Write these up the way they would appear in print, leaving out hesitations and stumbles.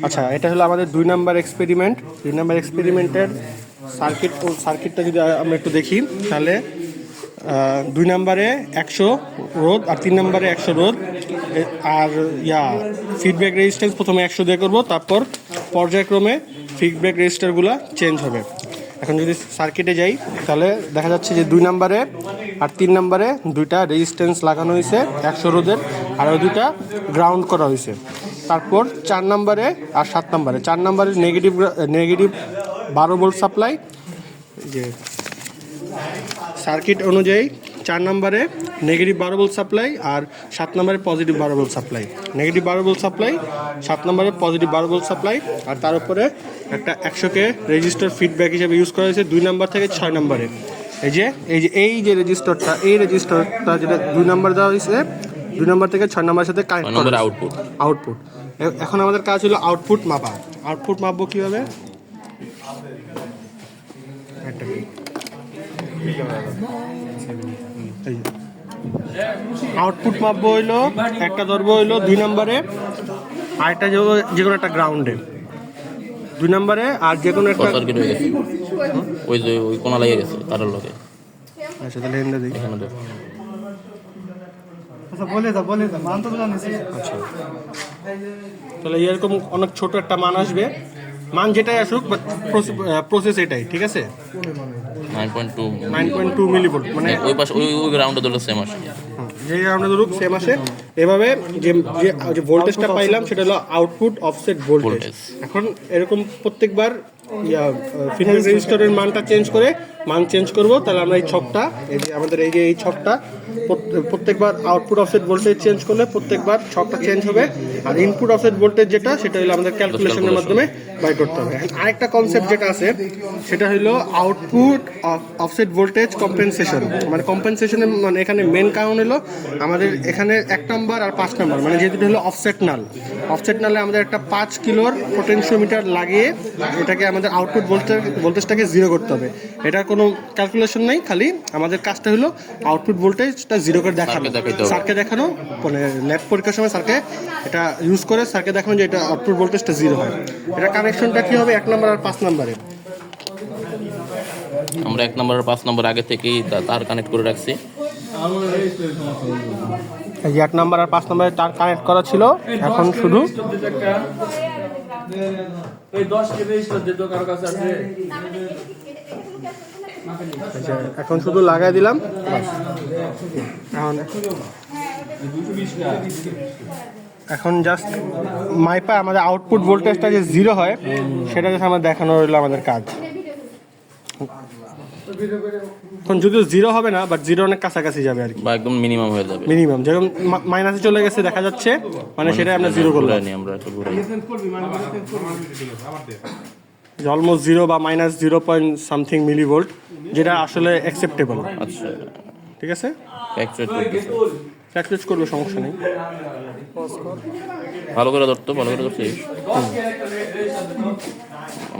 আচ্ছা, এটা হলো আমাদের 2 নাম্বার এক্সপেরিমেন্ট। 2 নাম্বার এক্সপেরিমেন্টের সার্কিটটা যদি আমরা একটু দেখি, তাহলে 2 নাম্বারে 100 রোধ আর 3 নাম্বারে 100 রোধ। আর ফিডব্যাক রেজিস্ট্যান্স প্রথমে 100 দিয়ে করবো, তারপর পর্যায়ক্রমে ফিডব্যাক রেজিস্টারগুলো চেঞ্জ হবে। এখন যদি সার্কিটে যাই, তাহলে দেখা যাচ্ছে যে 2 নাম্বারে আর 3 নাম্বারে 2টা রেজিস্ট্যান্স লাগানো হয়েছে 100 রোধের, আর 2টা গ্রাউন্ড করা হয়েছে। তারপর 4 নাম্বারে আর 7 নাম্বারে, 4 নাম্বারে নেগেটিভ 12 ভোল্ট সাপ্লাই। যে সার্কিট অনুযায়ী 4 নাম্বারে নেগেটিভ 12 ভোল্ট সাপ্লাই আর 7 নাম্বারে positive 12 volt supply. Negative 12 volt supply, 7 নাম্বারে পজিটিভ 12 ভোল্ট সাপ্লাই, আর তার উপরে একটা 100K রেজিস্টার ফিডব্যাক হিসেবে ইউজ করা হয়েছে 2 নাম্বার থেকে 6 নাম্বারে। এই যে রেজিস্টারটা যেটা 2 নাম্বার দেওয়া হয়েছে, 2 নাম্বার থেকে 6 নাম্বারের সাথে কানেক্ট করা আউটপুট। এখন আমাদের কাজ হলো আউটপুট মাপা। আউটপুট মাপবো কীভাবে? আউটপুট মাপবো হইলো, একটা ধরবো হইলো 2 নাম্বারে, আরেকটা যে কোনো একটা গ্রাউন্ডে। 2 নাম্বারে আর যে কোনো একটা ওই কোনা লাগিয়ে গেছে তারের লগে। আচ্ছা, তাহলে এন্ড দেখি। আচ্ছা, তাহলে এরকম অনেক ছোট একটা মান আসবে। মান যেটাই আসুক, প্রসেস এটাই, ঠিক আছে? 9.2 মিলিভোল্ট, মানে ওই পাশে ওই গ্রাউন্ডে ধরলে সেম আসে, যে গ্রাউন্ডে ধরুক সেম আসে। এভাবে যে ভোল্টেজটা পাইলাম সেটা হলো আউটপুট অফসেট ভোল্টেজ। এখন এরকম প্রত্যেকবার ফিডব্যাক রেজিস্টারের মানটা চেঞ্জ করব, তাহলে আমরা এই ছকটা, এই ছকটা প্রত্যেকবার আউটপুট অফসেট ভোল্টেজ চেঞ্জ করলে প্রত্যেকবার ছকটা চেঞ্জ হবে। আর ইনপুট অফসেট ভোল্টেজ যেটা, সেটা হলো আমাদের ক্যালকুলেশনের মাধ্যমে বাই করতে হবে। আরেকটা কনসেপ্ট যেটা আছে, সেটা হলো আউটপুট অফসেট ভোল্টেজ কম্পেনসেশন। মানে কম্পেনসেশনের মানে এখানে মেন কারণ হলো আমাদের এখানে 1 নাম্বার আর 5 নাম্বার, মানে যেটা হলো অফসেট নালে আমাদের একটা 5 কিলোর পোটেনশিওমিটার লাগিয়ে এটাকে আমাদের আউটপুট ভোল্টেজটাকে 0 করতে হবে। এটার কোনো ক্যালকুলেশন নেই, খালি আমাদের কাজটা হলো আউটপুট ভোল্টেজটা 0 করে স্যারকে দেখানো, মানে ল্যাব পরীক্ষার সময় স্যারকে এটা ইউজ করে স্যারকে দেখানো যে এটা আউটপুট ভোল্টেজটা 0 হয়। এটা কানেকশনটা কী হবে 1 নাম্বার আর 5 নাম্বারে? আমরা 1 নাম্বার আর 5 নাম্বার আগে থেকেই তার কানেক্ট করে রাখছি। এই 1 নাম্বার আর 5 নাম্বারে তার কানেক্ট করা ছিল, এখন শুধু লাগাই দিলাম। এখন জাস্ট মাইপা আমাদের আউটপুট ভোল্টেজটা যে 0 হয়, সেটা জাস্ট আমার দেখানো হলো আমাদের কাজ। এখন যদিও 0 হবে না, বাট 0 অনেক কাছাকাছি যাবে আর কি, বা একদম মিনিমাম হয়ে যাবে। মিনিমাম যেরকম মাইনাসে চলে গেছে দেখা যাচ্ছে, মানে সেটা আমরা 0 করলাম। অলমোস্ট 0 বা -0 পয়েন্ট সামথিং মিলিভোল্ট, যেটা আসলে অ্যাকসেপ্টেবল। আচ্ছা, ঠিক আছে, ক্যালকুলেট করবে, সমস্যা নেই। ভালো করে ধরছি।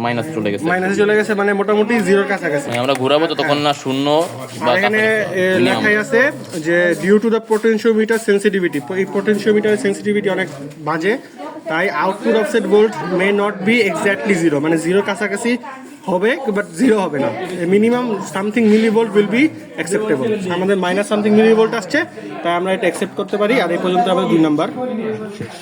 মাইনাসে চলে গেছে, মানে মোটামুটি 0-র কাছাকাছি। আমরা ঘোরাবো তো তখন না শূন্য। এখানে লেখাই আছে যে due to the potentiometer sensitivity, এই পোটেনশিওমিটারের সেন্সিটিভিটি অনেক বাজে, তাই output offset volt may not be exactly 0, মানে 0-র কাছাকাছি হবে, বাট 0 হবে না। Minimum something millivolt will be acceptable. আমাদের মাইনাস সামথিং মিলিভোল্ট আসছে, তাই আমরা এটা অ্যাকসেপ্ট করতে পারি। আর এই পর্যন্ত আমাদের 2 নাম্বার শেষ।